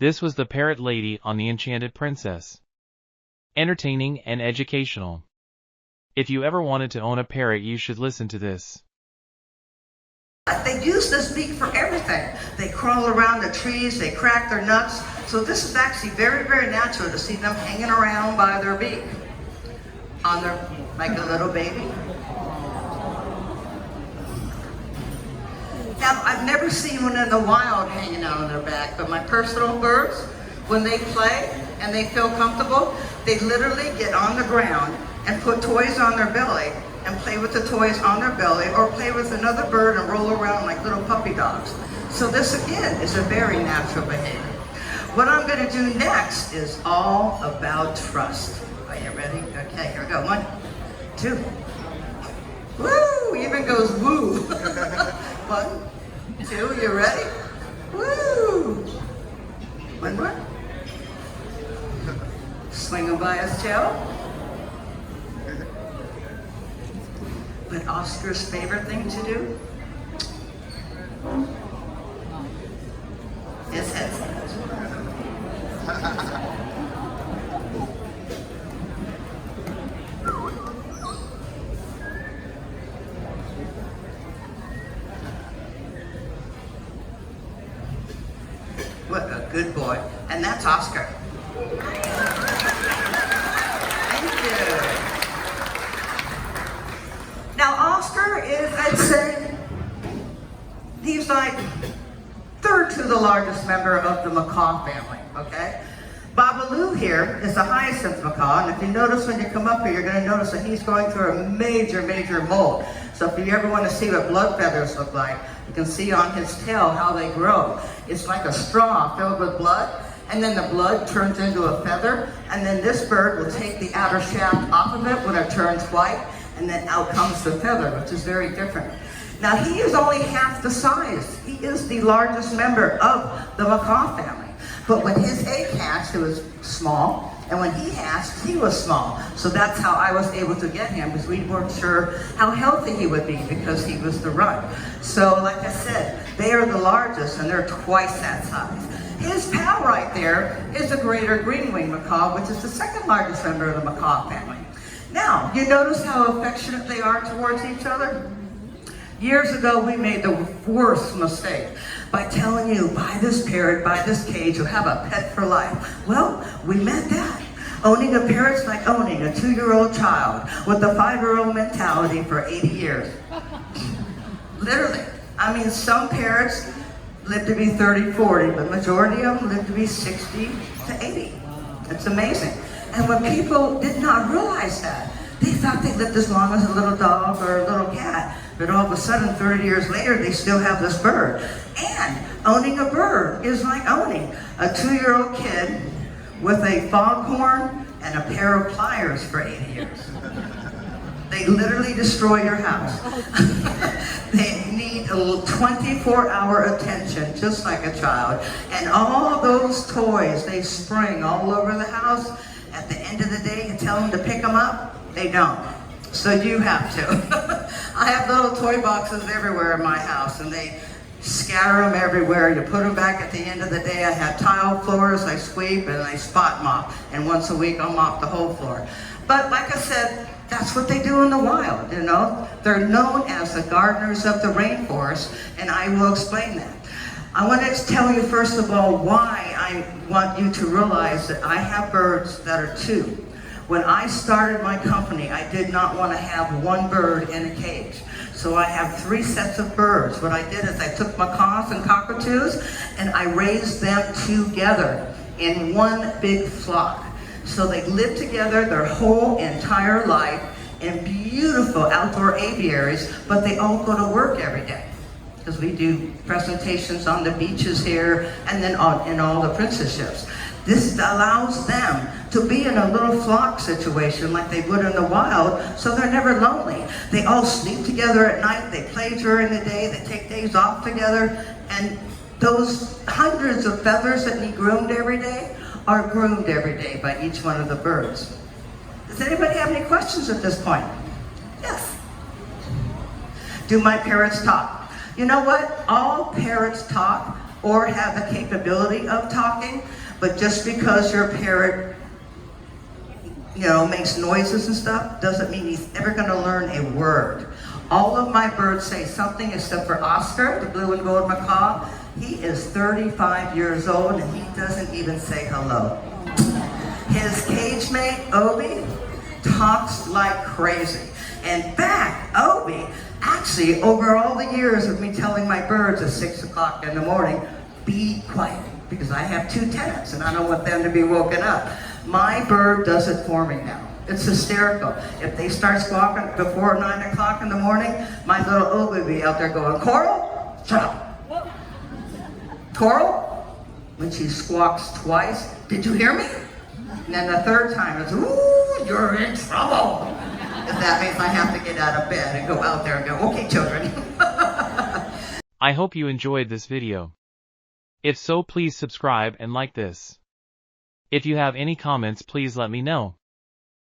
This was the Parrot Lady on The Enchanted Princess. Entertaining and educational. If you ever wanted to own a parrot, you should listen to this. They use this beak for everything. They crawl around the trees, they crack their nuts. So this is actually very, very natural to see them hanging around by their beak. On their, like a little baby. Now, I've never seen one in the wild hanging out on their back, but my personal birds, when they play and they feel comfortable, they literally get on the ground and put toys on their belly and play with the toys on their belly, or play with another bird and roll around like little puppy dogs. So this again is a very natural behavior. What I'm going to do next is all about trust. Are you ready? Okay, here we go. 1, 2. Woo! Even goes woo. 1, 2, you ready? Woo! One more. Swing him by his tail. But Oscar's favorite thing to do is head scratch. What a good boy. And that's Oscar. Now, Oscar is, I'd say, he's like third to the largest member of the macaw family, okay? Babalu here is the hyacinth macaw, and if you notice when you come up here, you're going to notice that he's going through a major, major mold. So if you ever want to see what blood feathers look like, you can see on his tail how they grow. It's like a straw filled with blood, and then the blood turns into a feather, and then this bird will take the outer shaft off of it when it turns white, and then out comes the feather, which is very different. Now, he is only half the size. He is the largest member of the macaw family. But when his egg hatched, it was small, and when he hatched, he was small. So that's how I was able to get him, because we weren't sure how healthy he would be, because he was the runt. So, like I said, they are the largest, and they're twice that size. His pal right there is the greater green-winged macaw, which is the second largest member of the macaw family. Now, you notice how affectionate they are towards each other? Years ago, we made the worst mistake by telling you, buy this parrot, buy this cage, you'll have a pet for life. Well, we meant that. Owning a parrot's like owning a 2-year-old child with a 5-year-old mentality for 80 years. Literally. I mean, some parrots live to be 30, 40, but majority of them live to be 60 to 80. It's amazing. And when people did not realize that, they thought they lived as long as a little dog or a little cat. But all of a sudden, 30 years later, they still have this bird. And owning a bird is like owning a 2-year-old kid with a foghorn and a pair of pliers for 80 years. They literally destroy your house. They need a little 24-hour attention, just like a child. And all those toys, they spring all over the house. At the end of the day, you tell them to pick them up, they don't. So you have to. I have little toy boxes everywhere in my house, and they scatter them everywhere. You put them back at the end of the day. I have tile floors, I sweep, and I spot mop. And once a week, I'll mop the whole floor. But like I said, that's what they do in the wild, you know? They're known as the gardeners of the rainforest, and I will explain that. I want to tell you, first of all, why I want you to realize that I have birds that are 2. When I started my company, I did not want to have one bird in a cage. So I have 3 sets of birds. What I did is I took macaws and cockatoos, and I raised them together in one big flock. So they live together their whole entire life in beautiful outdoor aviaries, but they all go to work every day. Because we do presentations on the beaches here and then in all the princess ships. This allows them to be in a little flock situation like they would in the wild, so they're never lonely. They all sleep together at night, they play during the day, they take days off together, and those hundreds of feathers that need groomed every day are groomed every day by each one of the birds. Does anybody have any questions at this point? Yes. Do my parrots talk? You know what? All parrots talk, or have the capability of talking, but just because your parrot, makes noises and stuff, doesn't mean he's ever going to learn a word. All of my birds say something except for Oscar, the blue and gold macaw. He is 35 years old and he doesn't even say hello. His cage mate, Obi, talks like crazy. In fact, Obi, actually, over all the years of me telling my birds at 6 o'clock in the morning, be quiet, because I have 2 tenants and I don't want them to be woken up. My bird does it for me now. It's hysterical. If they start squawking before 9 o'clock in the morning, my little Obi will be out there going, Coral, shut up. Coral, when she squawks twice, did you hear me? And then the third time it's, ooh, you're in trouble. And that means I have to get out of bed and go out there and go, okay, children. I hope you enjoyed this video. If so, please subscribe and like this. If you have any comments, please let me know.